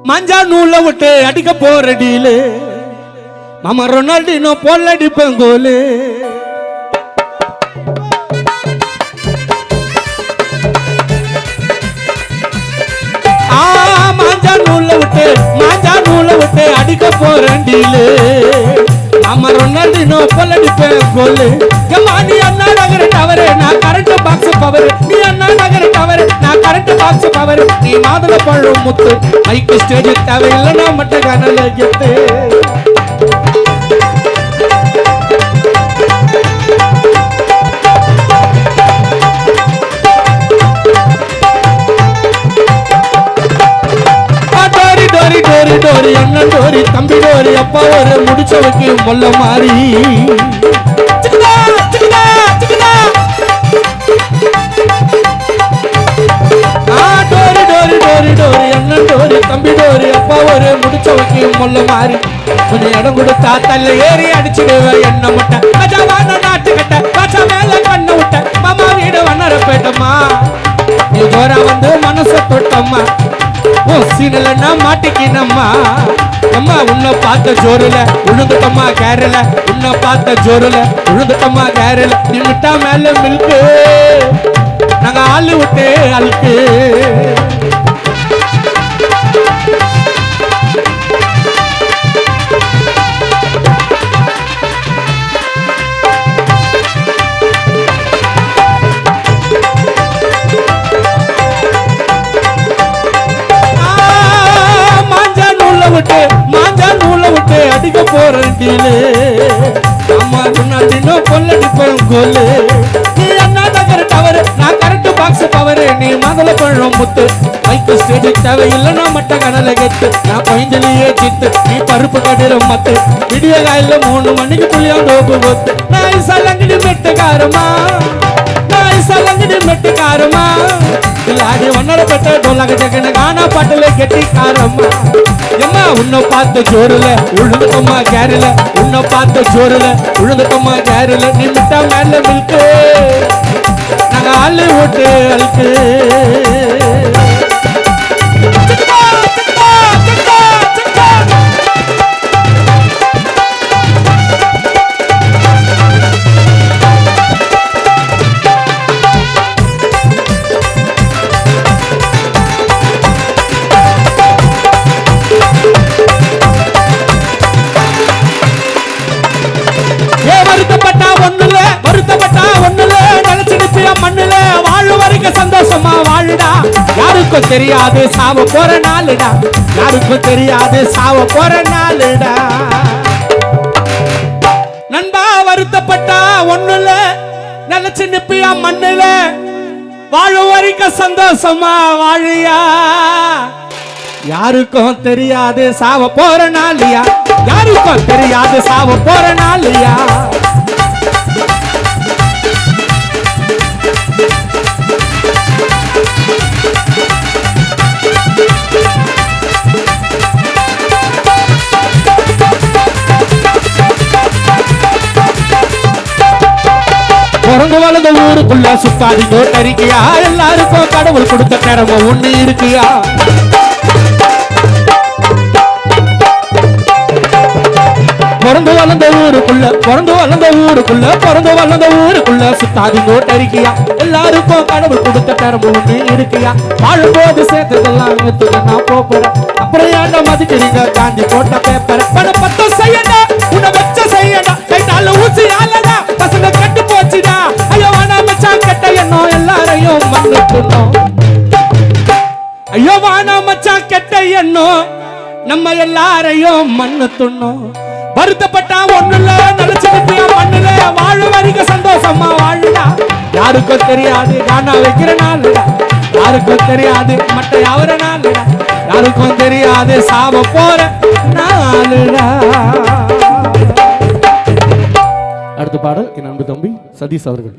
மஞ்சா நூல விட்டு அடிக்க போற டீலு மாமா ரொனால்டினோ போல அடிப்பேன் கோலு மாஞ்சா நூல விட்டு அடிக்க போறேன் டீலு மாமா ரொனால்டினோ போல அடிப்பேன் கோலு நீ அண்ணா நகர டவரு நான் கரண்ட் பாக்ஸ் பவர் நீ அண்ணா நகர டவரு நான் கரண்ட் பாக்ஸ் பவர் நீ மாதுளை பழம் முத்து மைக்கு ஸ்டேஜ் தேவையில்லை நான் மட்டும் கனல கெத்து டோரி அண்ணன் டோரி தம்பி டோரி அப்பா ஒரு முடிச்சவக்கு மொல்ல மாறி டோரி டோரி டோரி டோரி அண்ணன் டோரி தம்பி டோரி அப்பா ஒரு முடிச்சவக்கு மொல்ல மாறி கொஞ்சம் இடம் கொடுத்தா தள்ள ஏறி அடிச்சுடுவேன் என்ன முட்டை கஜாவான நாட்டு கட்ட கஜா மேல கண்ண விட்ட மாமா வீடு வண்ணர போயிட்டம்மா நீ ஜோரா வந்து மனசை தொட்டம்மா ஓ சீனலன்னா மாட்டிக்கினம்மா அம்மா உன்னை பார்த்த ஜோருல உழுந்துட்டம்மா கேரல உன்னை பார்த்த ஜோருல உழுந்துட்டம்மா கேரல நின்னுட்டா மேல மில்கு நாங்க ஆளு விட்டு அழுக்கு மாஞ்சா நூல விட்டு அடிக்க போறேன் டீலு அம்மா ரொனால்டினோ கொல்லடிப்பேன் கோலு நீ அண்ணா நகர டவரு நான் கரண்ட் பாக்ஸ் பவரு நீ மாதுளை பழம் முத்து மைக்கு ஸ்டேஜ் தேவையில்லை நான் மட்டும் கனல கெத்து நான் கொய்ஞ்சலியே சித்து நீ பருப்பு கடிற மத்து விடிய காயில 3 மணிக்கு புளியா டோப்பு கொத்து நான் சலங்கடி மெட்டுக்காரமா மெட்டுக்காரமா இல்லாடி ஒன்னர பெட்ட டோலாக ஜகன கானா பாட்டுல கெட்டிக்காரமா எம்மா உன்னை பார்த்த ஜோருல உழுந்துட்டம்மா கேரல உன்னை பார்த்த ஜோருல உழுந்துட்டம்மா கேரல நீ மிட்டா மேல மில்கு நாங்க ஆளு ஓட்டு அழுக்கு சந்தோஷமா வாழுடா யாருக்கும் தெரியாது சாவ போற நாளுடா யாருக்கும் தெரியாது சாவ போற நாளுடா நண்பா வருத்தப்பட்டா ஒண்ணுல நினைச்சு நிப்பியா மண்ணுல வாழும் வரைக்கும் சந்தோஷமா வாழியா யாருக்கும் தெரியாது சாவ போற நாளியா யாருக்கும் தெரியாது சாவ போற நாளியா பிறந்து வளர்ந்த ஊருக்குள்ள சுத்தாதி தோட்டறிக்கையா எல்லாருக்கும் கடவுள் கொடுத்த திறமை ஒண்ணு இருக்கியா பிறந்து வளர்ந்த ஊருக்குள்ள சுத்தாதி தோட்டறிக்கையா எல்லாருக்கும் கடவுள் கொடுத்த திறமை ஒண்ணு இருக்கியா வாழும்போது சேர்த்ததெல்லாம் நான் போறேன் அப்புறம் ஏண்ட மதிக்கிறீங்க காஞ்சி போட்ட பேப்பர் பணப்பத்தம் செய்யடா உன்னை வச்ச செய்யடா கைட்டால ஊசி ஆலடா பசங்க கட்டு போச்சுடா ஐயோ வானா மச்சான் கெட்ட எண்ணம் எல்லாரையும் மன்னிக்கணும் ஐயோ வானா மச்சான் கெட்ட எண்ணம் நம்ம எல்லாரையும் மன்னிக்கணும் வருத்தப்பட்டா ஒண்ணுல நினைச்சு மண்ணுல வாழ வரைக்கும் சந்தோஷமா வாழுடா யாருக்கும் தெரியாது கானா வைக்கிற நாளுடா யாருக்கும் தெரியாது மற்ற யாவர நாளுடா யாருக்கும் தெரியாது சாவ போற நாளுடா அடுத்த பாடல் என் அன்பு தம்பி சதீஷ் அவர்கள்